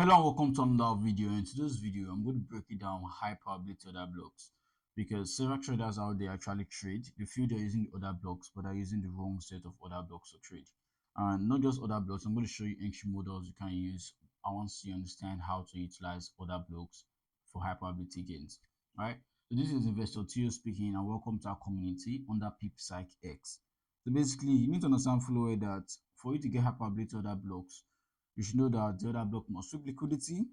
Hello and welcome to another video. In today's video, I'm going to break it down high probability order blocks because several traders out there actually trade. They feel they're using the order blocks, but they're using the wrong set of order blocks to trade. And not just order blocks, I'm going to show you entry models you can use. I want you to understand how to utilize order blocks for high probability gains. All right. So this is Investor Tio speaking, and welcome to our community under PeepPsychX. So basically, you need to understand fully that for you to get high probability order blocks, you should know that the order block must sweep liquidity,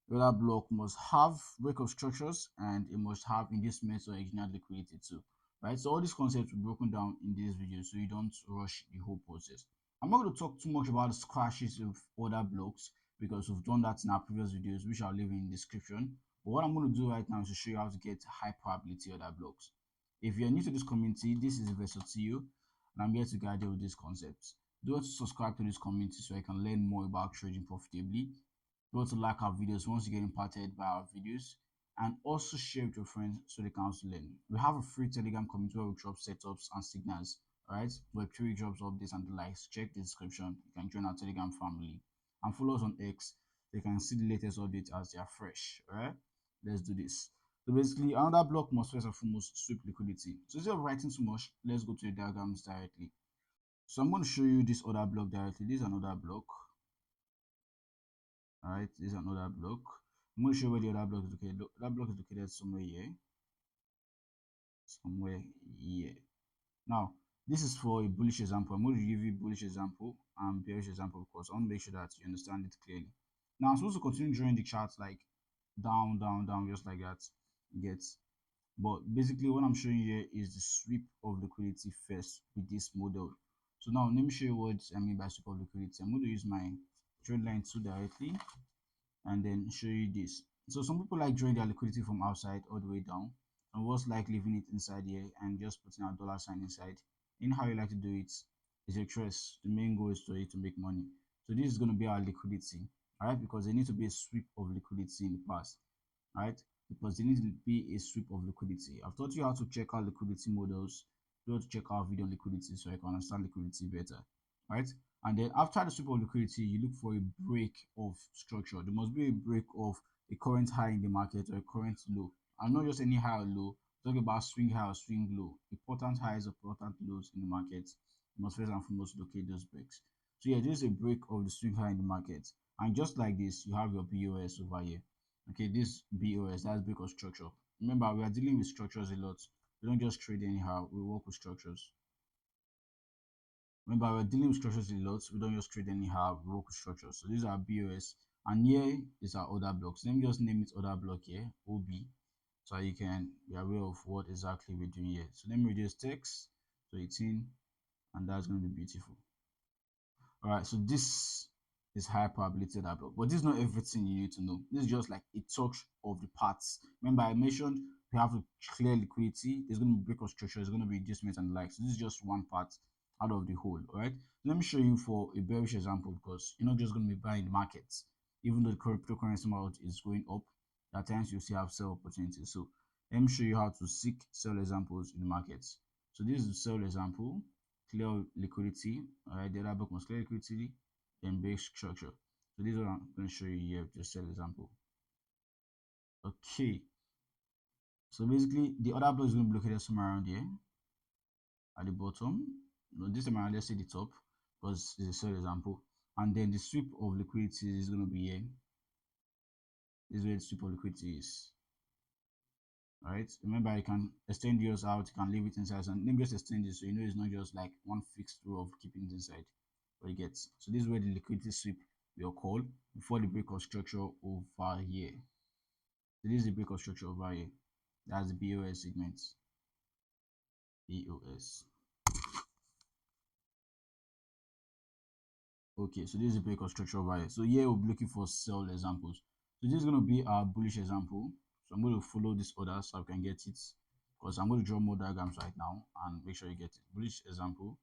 the order block must have breakup structures, and it must have inducements or exogenous liquidity too. Right? So all these concepts will be broken down in this video so you don't rush the whole process. I'm not going to talk too much about the scratches of order blocks because we've done that in our previous videos, which I'll leave in the description. But what I'm going to do right now is to show you how to get high probability order blocks. If you're new to this community, this is Investor TU, and I'm here to guide you with these concepts. Do not subscribe to this community so I can learn more about trading profitably. Do not like our videos once you get imparted by our videos, and also share with your friends so they can also learn. We have a free Telegram community where we drop setups and signals. Alright, Web3 jobs, updates, and the likes. Check the description. You can join our Telegram family and follow us on X. You can see the latest updates as they are fresh. Alright, let's do this. So basically, another block must first and foremost sweep liquidity. So instead of writing too much, let's go to the diagrams directly. So I'm going to show you this order block directly. This is another block. All right, this is another block. I'm going to show you where the other block is located. That block is located somewhere here. Somewhere here. Now, this is for a bullish example. I'm going to give you a bullish example and bearish example because I want to make sure that you understand it clearly. Now, I'm supposed to continue drawing the chart like down, down, down, just like that. Gets. But basically, what I'm showing here is the sweep of liquidity first with this model. So now, let me show you what I mean by sweep of liquidity. I'm going to use my trend line 2 directly and then show you this. So some people like drawing their liquidity from outside all the way down, and what's like leaving it inside here and just putting a dollar sign inside. In how you like to do it is a trace. The main goal is for you to make money. So this is going to be our liquidity, all right? Because there needs to be a sweep of liquidity in the past, all right? Because there needs to be a sweep of liquidity. I've taught you how to check out liquidity models. You have to check out video on liquidity so you can understand liquidity better, right? And then after the sweep of liquidity, you look for a break of structure. There must be a break of a current high in the market or a current low, and not just any high or low. Talking about swing high or swing low, important highs or important lows in the market. You must first and foremost locate those breaks. So yeah, this is a break of the swing high in the market, and just like this, you have your BOS over here. Okay, this BOS, that's break of structure. Remember, we are dealing with structures a lot. We don't just trade anyhow. We work with structures. Remember, we're dealing with structures a lot. We don't just trade anyhow, we work with structures. So these are BOS, and here is our order blocks. Let me just name it order block here, OB, so you can be aware of what exactly we're doing here. So let me reduce text to 18, and that's going to be beautiful. All right, so this is high probability order block, but this is not everything you need to know. This is just like a touch of the parts. Remember, I mentioned we have to clear liquidity. There's going to be break of structure. There's going to be adjustments and the like. So this is just one part out of the whole. All right, let me show you for a bearish example because you're not just going to be buying the markets. Even though the cryptocurrency market is going up, at times you still have sell opportunities. So let me show you how to seek sell examples in the markets. So this is the sell example. Clear liquidity. All right, the other block must clear liquidity, then break structure. So this is what I'm going to show you here, just sell example. Okay, so basically the other block is going to be located somewhere around here at the bottom. No, this time around, let's say the top because it's a sell example, and then the sweep of liquidity is going to be here. This is where the sweep of liquidity is. All right, remember you can extend yours out, you can leave it inside, and let me just extend it so you know it's not just like one fixed row of keeping it inside. What you get. So this is where the liquidity sweep will call before the break of structure over here. So this is the break of structure over here. That's the BOS segment. BOS. Okay, so this is the break of structure over here. So here we'll be looking for sell examples. So this is going to be our bullish example. So I'm going to follow this order so I can get it, because I'm going to draw more diagrams right now and make sure you get it. Bullish example.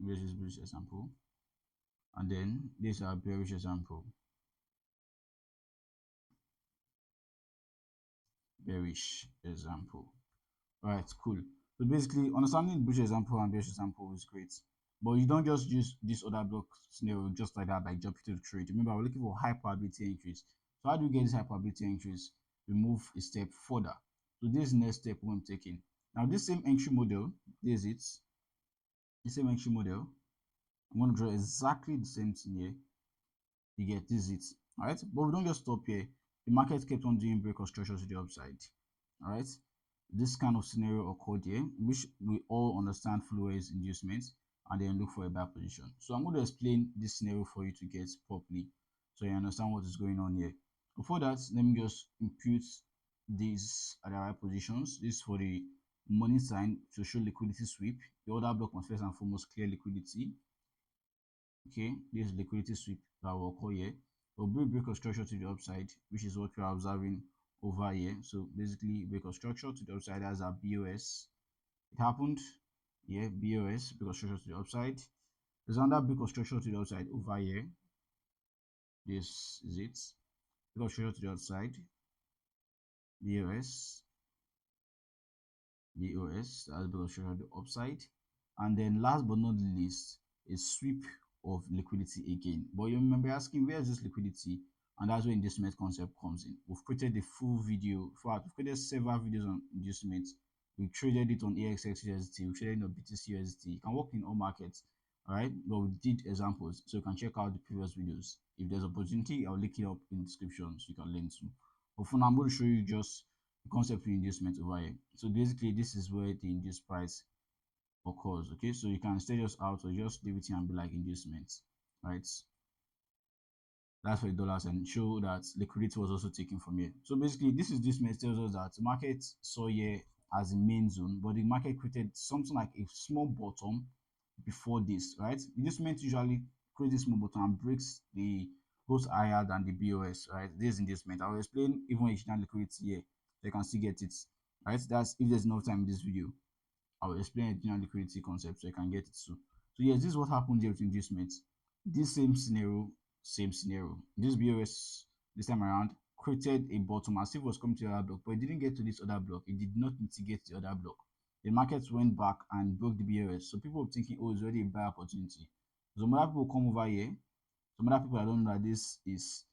This is bullish example. And then this is our bearish example. Bearish example. All right, cool. So basically, understanding bullish example and bearish example is great. But you don't just use this order block scenario just like that by jumping to the trade. Remember, we're looking for high probability entries. So how do we get these high probability entries? We move a step further. So this is the next step I'm taking. Now this same entry model, this is it. The same entry model. I'm going to draw exactly the same thing here. You get this it. Alright, but we don't just stop here. The market kept on doing break of structure to the upside. Alright, this kind of scenario occurred here, which we all understand Flores inducement, and then look for a buy position. So I'm going to explain this scenario for you to get properly, so you understand what is going on here. Before that, let me just impute these at the right positions. This is for the money sign to show liquidity sweep. The order block must first and foremost clear liquidity. Okay, this liquidity sweep that will occur here. We'll break of structure to the upside, which is what we are observing over here. So basically, break of structure to the upside as a BOS. It happened. Yeah, BOS, break of structure to the upside. There's another break of structure to the upside over here. This is it. Break of structure to the upside. BOS. BOS, as break of structure to the upside. And then last but not least, a sweep of liquidity again. But you remember asking, where is this liquidity? And that's where inducement concept comes in. We've created a full video. For we've created several videos on inducement. We traded it on AXX USDT, we traded it on BTC USDT. You can work in all markets, all right? But we did examples, so you can check out the previous videos. If there's opportunity, I'll link it up in the description so you can learn too. But for now, I'm going to show you just the concept of inducement over here. So basically, this is where the induced price occurs. Okay, so you can stay just out or just leave it here and be like inducement, right? That's for the dollars and show that liquidity was also taken from here. So basically, this is this tells us that the market saw here as the main zone, but the market created something like a small bottom before this, right? This meant usually creates a small bottom and breaks the goes higher than the BOS, right? This is inducement. I'll explain even original liquidity here so you can still get it, right? That's if there's enough time in this video. I will explain a general liquidity concept so you can get it too. So yes, this is what happened here with inducement. This same scenario, same scenario. This BOS this time around created a bottom as if it was coming to the other block, but it didn't get to this other block. It did not mitigate the other block. The markets went back and broke the BOS. So people were thinking, oh, it's already a buy opportunity. Some other people come over here. Some other people, I don't know that this is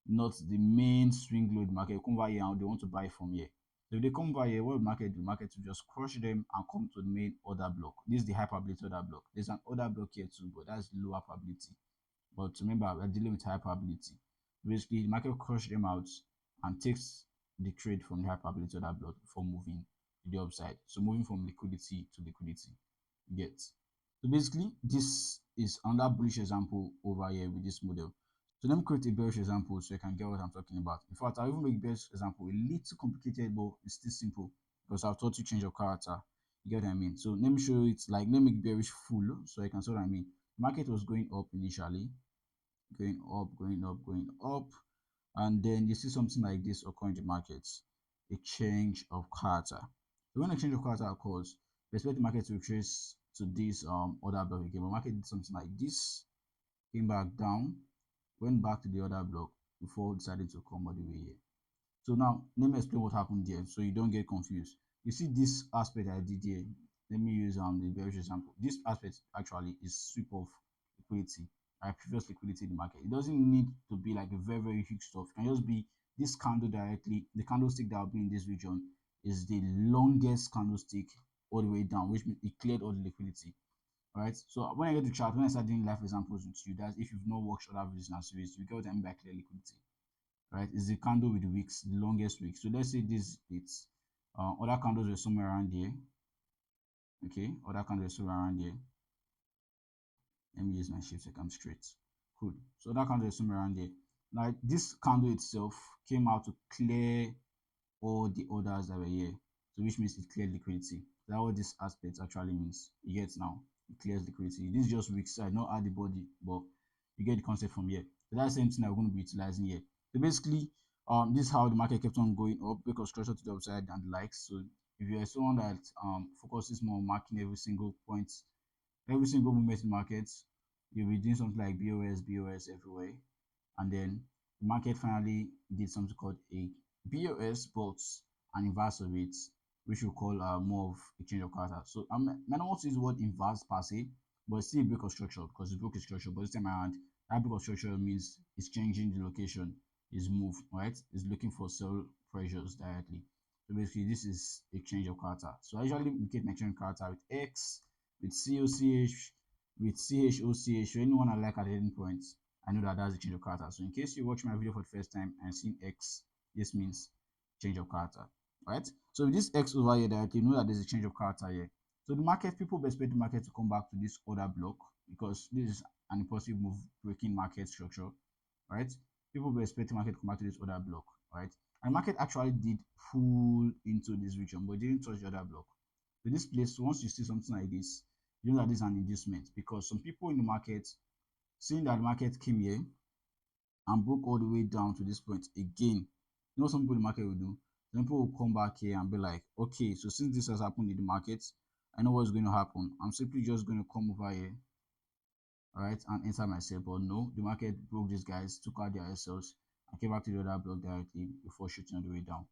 not the main swing load market. Come over here and they want to buy from here. So if they come over here, what will market do? Market will just crush them and come to the main order block. This is the high probability order block. There's an order block here too, but that's lower probability. But remember, we're dealing with high probability. Basically, the market will crush them out and takes the trade from the high probability order block before moving to the upside. So moving from liquidity to liquidity. Get. So basically, this is another bullish example over here with this model. So let me create a bearish example so you can get what I'm talking about. In fact, I'll even make bearish example a little complicated, but it's still simple because I've taught you change of character. You get what I mean? So let me show you it like let me make bearish full so you can see what I mean. Market was going up initially, going up, going up, going up, and then you see something like this occur in the markets, a change of character. So when a change of character occurs, we expect the market to retrace to this order block again. But market did something like this, came back down, went back to the other block before deciding to come all the way here. So now let me explain what happened there so you don't get confused. You see this aspect I did here. Let me use the bearish example. This aspect actually is sweep of liquidity, right? Previous liquidity in the market. It doesn't need to be like a very, very huge stuff. It can just be this candle directly. The candlestick that will be in this region is the longest candlestick all the way down, which means it cleared all the liquidity. Right, so when I get to chart, when I start doing live examples with you, that's if you've not watched other videos in our series, you get what I mean by clear liquidity. Right, it's the candle with the wicks, the longest wick. So let's say this it's other candles were somewhere around here. Okay, other candles somewhere around here. Let me use my shift so I'm straight. Cool. So that candle is somewhere around here. Now this candle itself came out to clear all the orders that were here. So which means it cleared liquidity. That's what this aspect actually means. You get now. It clears liquidity. This is just weak side, not add the body, but you get the concept from here. So that's the same thing I'm going to be utilizing here. So basically, this is how the market kept on going up because structure to the upside and the likes. So if you're someone that focuses more on marking every single point, every single movement in markets, you'll be doing something like BOS everywhere. And then the market finally did something called a BOS but an inverse of it, which we call more of a change of character. So I might not want to use the word inverse per se, but it's still a break of structure because it's broke a structure. But this time around, that break of structure means it's changing the location, is move, right? It's looking for sell pressures directly. So basically, this is a change of character. So I usually indicate my change of character with X, with COCH, with CHOCH. So anyone I like at any point, I know that that's a change of character. So in case you watch my video for the first time and seen X, this means change of character, right? So with this X over here directly, you know that there's a change of character here. So the market, people expect the market to come back to this order block because this is an impulsive move breaking market structure, right? People will expect the market to come back to this order block, right? And market actually did pull into this region, but didn't touch the other block. So this place, once you see something like this, you know that this is an inducement because some people in the market, seeing that the market came here and broke all the way down to this point again, you know some people in the market will do? Some people will come back here and be like, okay, so since this has happened in the market, I know what's going to happen. I'm simply just going to come over here, all right, and enter myself. But no, the market broke these guys, took out their SLs, and came back to the other block directly before shooting all the way down,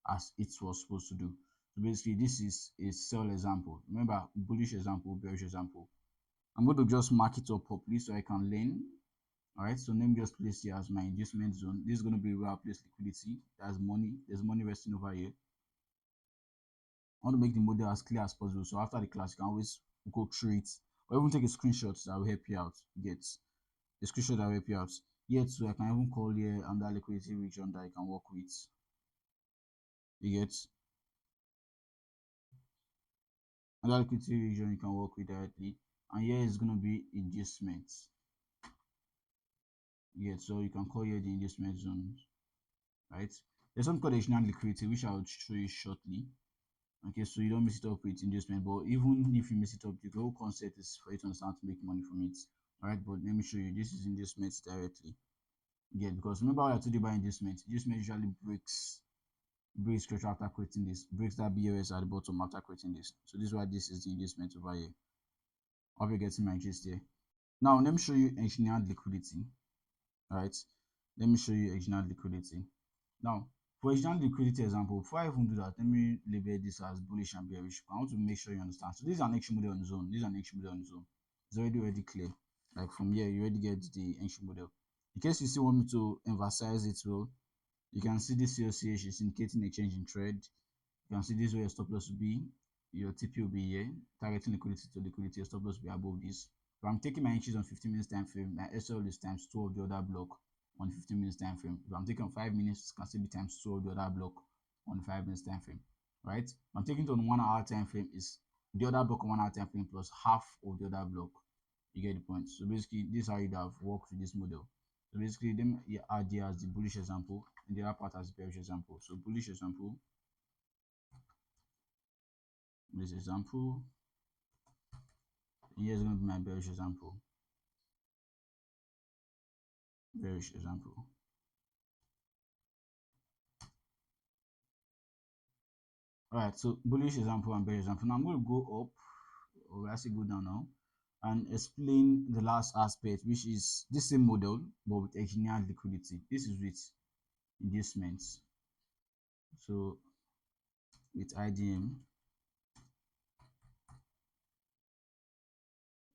as it was supposed to do. So basically, this is a sell example. Remember, bullish example, bearish example. I'm going to just mark it up properly so I can learn. All right, so let me just place here as my inducement zone. This is going to be where I place liquidity. That's money. There's money resting over here. I want to make the model as clear as possible. So after the class, you can always go through it or even take a screenshot that will help you out. Get a screenshot that will help you out. Yet, so I can even call here that liquidity region that I can work with. You get another liquidity region you can work with directly. And here is going to be inducements. Yeah, so you can call here the inducement zone, right? There's something called additional liquidity, which I'll show you shortly. Okay, so you don't mix it up with inducement, but even if you mix it up, the whole concept is for you to understand to make money from it. All right, but let me show you. This is inducement directly. Yeah, because remember what I told you about inducement. Inducement usually breaks structure after creating this, breaks that BOS at the bottom after creating this. So this is why this is the inducement over here. Hope you're getting my gist here. Now let me show you engineered liquidity. All right, let me show you engineered liquidity. Now, for example, liquidity example, before I even do that, let me label this as bullish and bearish. I want to make sure you understand. So this is an action model on its own. This is an action model on its own. It's already clear. Like from here, you already get the action model. In case you still want me to emphasize it, well, you can see this COCH is indicating a change in trade. You can see this where your stop loss will be. Your TP will be here, targeting liquidity to liquidity. Your stop loss will be above this. So I'm taking my entries on 15 minutes time frame. My SL is times 2 of the other block on 15 minutes time frame. If I'm taking on 5 minutes, it can still be times 2 of the other block on 5 minutes time frame. Right? If I'm taking it on 1 hour time frame, is the other block on 1 hour time frame plus half of the other block. You get the point. So basically, this is how you'd have worked with this model. So basically, them you add here as the bullish example, and the other part as the bearish example. So bullish example, this example, and here's going to be my bearish example. Bearish example. All right, so bullish example and bearish example. Now I'm going to go up, or actually go down now, and explain the last aspect, which is this same model but with engineered liquidity. This is with inducements. So with IDM,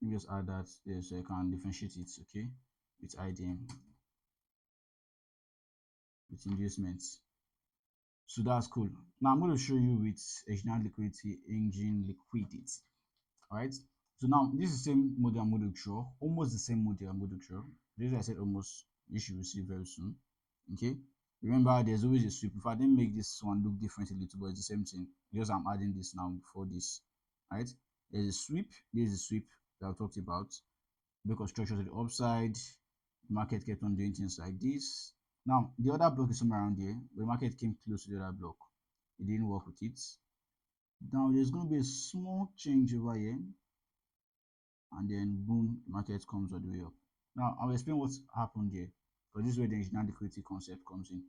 let me just add that there so I can differentiate it. Okay, with IDM, with inducements. So that's cool. Now I'm going to show you with engineered liquidity, engine liquidity. All right. So now this is the same model I'm going to draw, almost the same model I'm going to draw. This I said almost, you should receive very soon. Okay. Remember, there's always a sweep. If I didn't make this one look different a little, but it's the same thing. Just I'm adding this now before this. All right. There's a sweep. There's a sweep that I talked about. Because structure to the upside, the market kept on doing things like this. Now the other block is somewhere around here, but the market came close to the other block. It didn't work with it. Now there's going to be a small change over here, and then boom, the market comes all the way up. Now I'll explain what's happened here, because this is where the engineered liquidity concept comes in.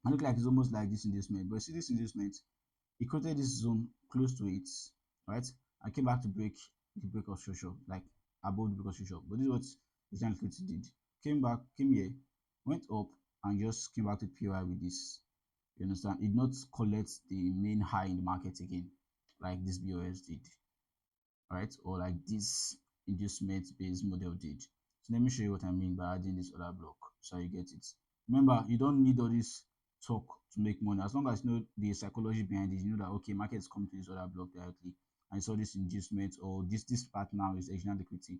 I look like it's almost like this inducement, but see this inducement, it created this zone close to it, right? I came back to break the break of structure, like above the break of structure. But this is what the engineered liquidity did. Came here, went up, and just came back to PY with this. You understand? It did not collect the main high in the market again, like this BOS did, right? Or like this inducement based model did. So let me show you what I mean by adding this other block so you get it. Remember, you don't need all this talk to make money. As long as you know the psychology behind it, you know that okay, market is coming to this other block directly, and you saw this inducement or this part now is external liquidity.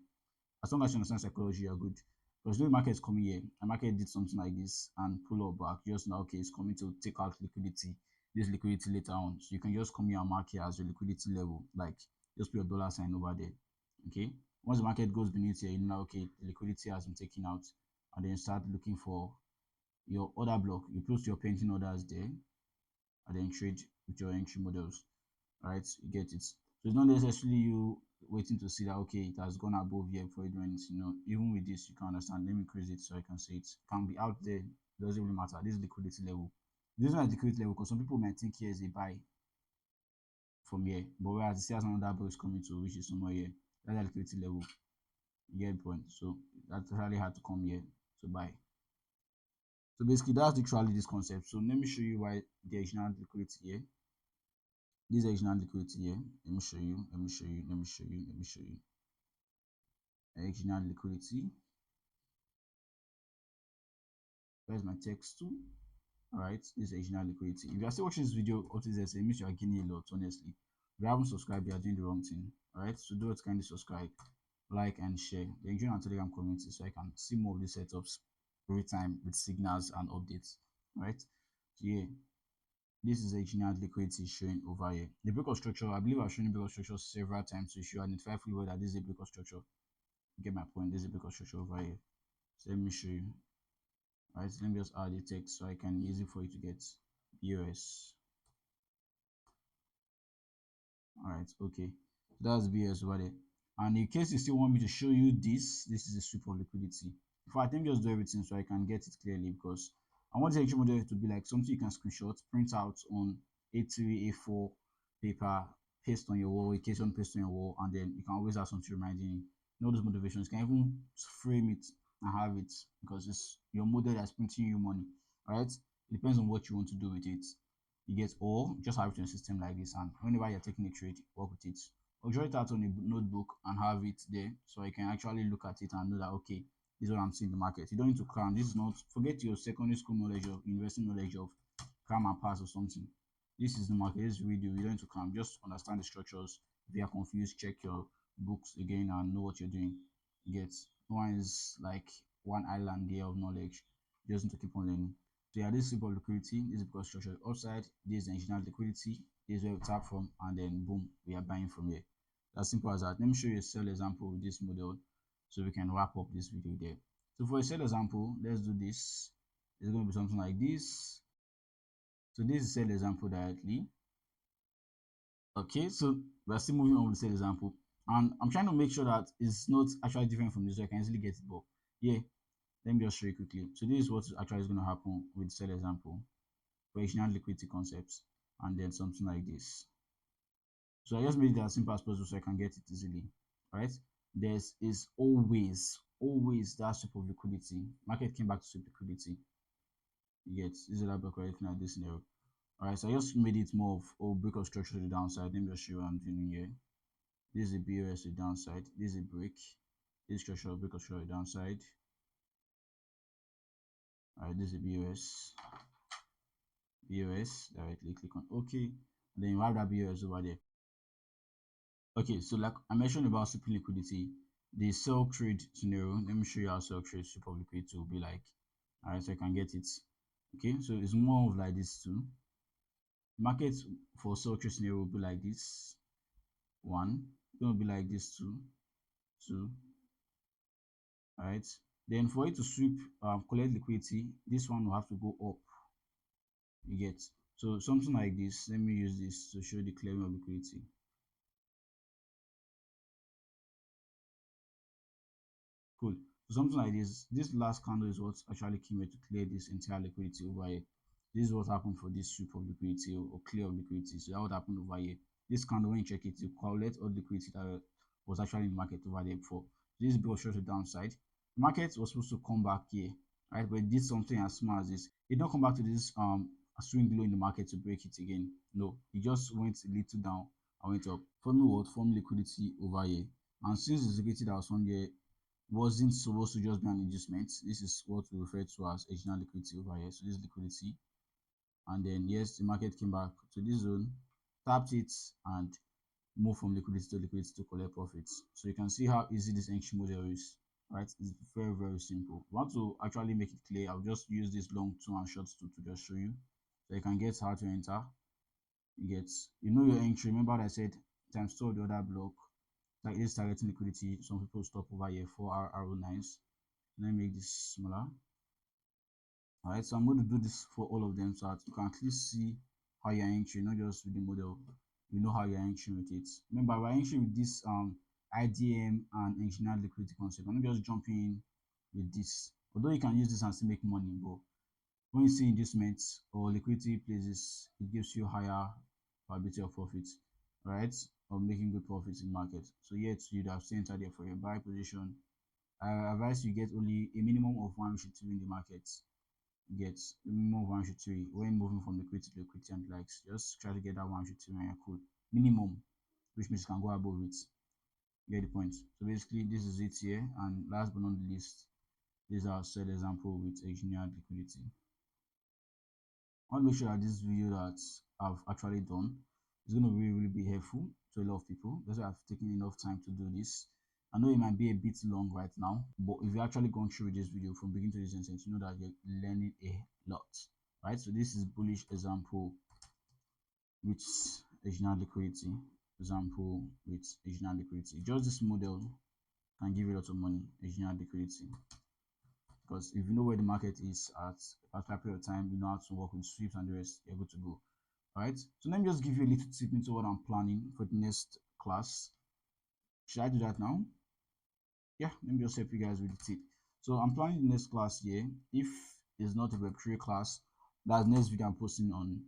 As long as you understand psychology, you're good. Because the market is coming here, a market did something like this and pull up back, just now okay, it's coming to take out liquidity, this liquidity later on. So you can just come here and mark here as your liquidity level, like just put your dollar sign over there. Okay. Once the market goes beneath here, you know okay, the liquidity has been taken out, and then start looking for your order block. You post your painting orders there, and then trade with your entry models. Right, you get it. So it's not necessarily you waiting to see that okay, it has gone above here before you do anything. You know, even with this, you can understand. Let me increase it so I can see it. It can be out there, it doesn't really matter. This is liquidity level. This one is liquidity level because some people might think here is a buy from here, but whereas see as another box coming to which is somewhere here, that's the liquidity level. You get the point. So that's really hard to come here to buy. So basically that's literally this concept. So let me show you why there is not liquidity here. This is external liquidity here. Let me show you. Let me show you. Let me show you. Let me show you. External liquidity. Where's my text tool? Alright, this is external liquidity. If you are still watching this video up to this, it means you are gaining a lot, honestly. If you haven't subscribed, you are doing the wrong thing. Alright, so do it, kindly subscribe, like, and share. Then join our Telegram community so I can see more of these setups every time with signals and updates. Alright, so yeah. This is a general liquidity showing over here. The break of structure, I believe I've shown you break of structure several times to show identify fully well that this is a break of structure. Get my point. This is a break of structure over here. So let me show you. Alright, let me just add the text so I can easy for you to get BOS. Alright, okay. So that's BOS over there. And in case you still want me to show you this is a sweep of liquidity. In fact, let me just do everything so I can get it clearly because I want the entry model to be like something you can screenshot, print out on A3, A4 paper, paste on your wall, in case you want to paste on your wall, and then you can always have something reminding you. Know those motivations. You can even frame it and have it because it's your model that's printing you money. Alright? It depends on what you want to do with it. You get, or just have it in a system like this, and whenever you're taking a trade, work with it. Or draw it out on a notebook and have it there so you can actually look at it and know that okay, this is what I'm seeing in the market. You don't need to cram. This is not, forget your secondary school knowledge of university knowledge of cram and pass or something. This is the market. This video. You don't need to cram. Just understand the structures. If you are confused, check your books again and know what you're doing. You get, no one is like one island there of knowledge. You just need to keep on learning. So yeah, this is simple liquidity. This is because structure upside. This is engineered liquidity. This is where we tap from, and then boom, we are buying from here. As simple as that. Let me show you a sell example with this model so we can wrap up this video there. So for a sell example, let's do this. It's going to be something like this. So this is sell example directly. Okay, so we're still moving on with the sell example, and I'm trying to make sure that it's not actually different from this so I can easily get it. But yeah, let me just show you quickly. So this is what actually is going to happen with sell example for external liquidity concepts, and then something like this. So I just made it as simple as possible so I can get it easily. Right? There is always that sweep of liquidity. Market came back to sweep liquidity. You get, this is a block right now, this scenario. Alright, so I just made it more of break of structure to the downside. Let me just show you what I'm doing here. This is a BOS to the downside. This is a break. This structure, break of structure to the downside. Alright, this is a BOS. BOS, directly click on OK. Then you have that BOS over there. Okay, so like I mentioned about sweeping liquidity, the sell trade scenario. Let me show you how sell trade sweep of liquidity will be like. Alright, so I can get it. Okay, so it's more of like this too. Market for sell trade scenario will be like this. One, it's gonna be like this two. Alright. Then for it to sweep collect liquidity, this one will have to go up. You get, so something like this. Let me use this to show the clearing of liquidity. Cool. So something like this. This last candle is what actually came here to clear this entire liquidity over here. This is what happened for this sweep of liquidity or clear of liquidity. So that would happen over here. This candle, when you check it, you collect all liquidity that was actually in the market over there before. This is because to downside. The market was supposed to come back here, right? But it did something as small as this. It don't come back to this swing low in the market to break it again. No, it just went a little down and went up. Forming what? Forming liquidity over here. And since the liquidity that was on there wasn't supposed to just be an inducement, this is what we refer to as original liquidity over here. So this liquidity, and then yes, the market came back to this zone, tapped it, and move from liquidity to collect profits. So you can see how easy this entry model is, right? It's very, very simple. If you want to actually make it clear, I'll just use this long two and short two to just show you. So you can get how to enter. You get, you know your entry. Remember that I said times 2 of the other block. Like this targeting liquidity. Some people stop over here for our arrow nines. Let me make this smaller. Alright, so I'm going to do this for all of them so that you can at least see how you're entering, not just with the model. You know how you're entering with it. Remember, we're entering with this IDM and engineered liquidity concept. I'm not just jumping in with this. Although you can use this and still make money, but when you see inducements or liquidity places, it gives you higher probability of profit, right? Of making good profits in market. So yet you'd have still entered there for your buy position. I advise you get only a minimum of 1 in the market. Get a minimum of 1 when moving from liquidity to liquidity and likes. Just try to get that 1 when you're cool. Minimum, which means you can go above it. Get the point. So basically, this is it here. And last but not the least, this is our third example with engineered liquidity. I want to make sure that this video that I've actually done is going to really be helpful to a lot of people. That's why I've taken enough time to do this. I know it might be a bit long right now, but if you actually gone through this video from beginning to this end, you know that you're learning a lot, right? So this is bullish example with original liquidity. Example with original liquidity. Just this model can give you a lot of money. Original liquidity. Because if you know where the market is at a particular period of time, you know how to work with sweeps and the rest, you're able to go. All right. So let me just give you a little tip into what I'm planning for the next class. Should I do that now? Yeah, let me just help you guys with the tip. So I'm planning the next class here. If it's not a Web3 class, that's the next video I'm posting on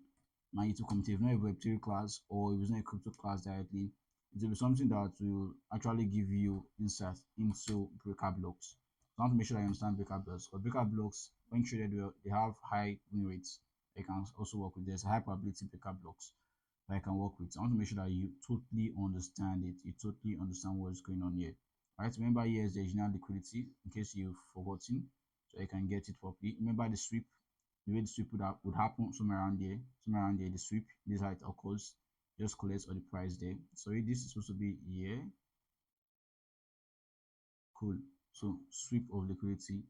my YouTube community. If not a Web3 class or if it's not a crypto class directly, it will be something that will actually give you insight into breaker blocks. So I want to make sure that you understand breaker blocks. But breaker blocks, when traded well, they have high win rates. They can also work with this high probability breaker blocks that I can work with. I want to make sure that you totally understand it. You totally understand what's going on here. Alright, remember here is the original liquidity in case you've forgotten, so you can get it properly. Remember the sweep, the way the sweep would happen somewhere around there, the sweep. This is how it occurs. Just collect all the price there. So this is supposed to be here. Cool. So sweep of liquidity,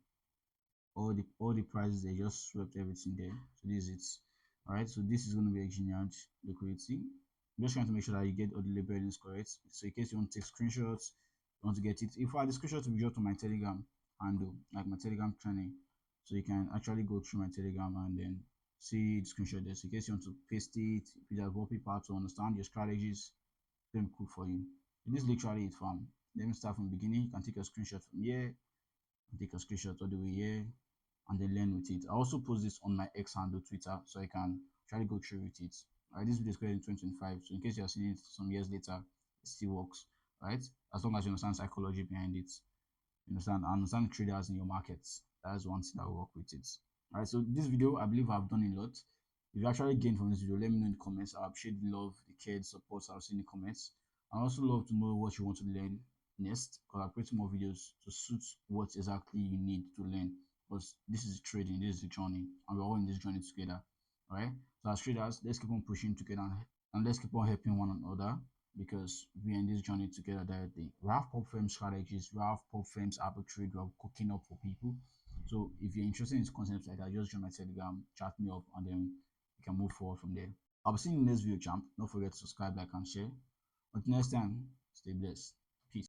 all the prices, they just swept everything there. So this is it. All right, so this is going to be engineered liquidity. I'm just trying to make sure that you get all the labelings correct. So in case you want to take screenshots, you want to get it. If I the screenshot to be just on my Telegram handle, like my Telegram channel, so you can actually go through my Telegram and then see the screenshot there. So in case you want to paste it, if you just want people to understand your strategies, it's going to be cool for you. So this is literally it, fam. Let me start from the beginning. You can take a screenshot from here, take a screenshot all the way here, and then learn with it. I also post this on my X handle Twitter, so I can try to go through with it. Right, this video is created in 2025, so in case you are seeing it some years later, it still works, right? As long as you understand psychology behind it, you understand traders in your markets. That's one thing that will work with it. All right, so this video, I believe I've done a lot. If you actually gain from this video, let me know in the comments. I appreciate the love, the care, the support I've seen in the comments. I also love to know what you want to learn next, because I'm creating more videos to suit what exactly you need to learn. Because this is trading, this is the journey, and we're all in this journey together. All right. So as traders, let's keep on pushing together and let's keep on helping one another, because we're in this journey together directly. We have pop firm strategies, we have pop firms arbitrage, we are cooking up for people. So if you're interested in concepts like that, just join my Telegram, chat me up, and then we can move forward from there. I'll be seeing you in the next video, champ. Don't forget to subscribe, like, and share. Until next time, stay blessed.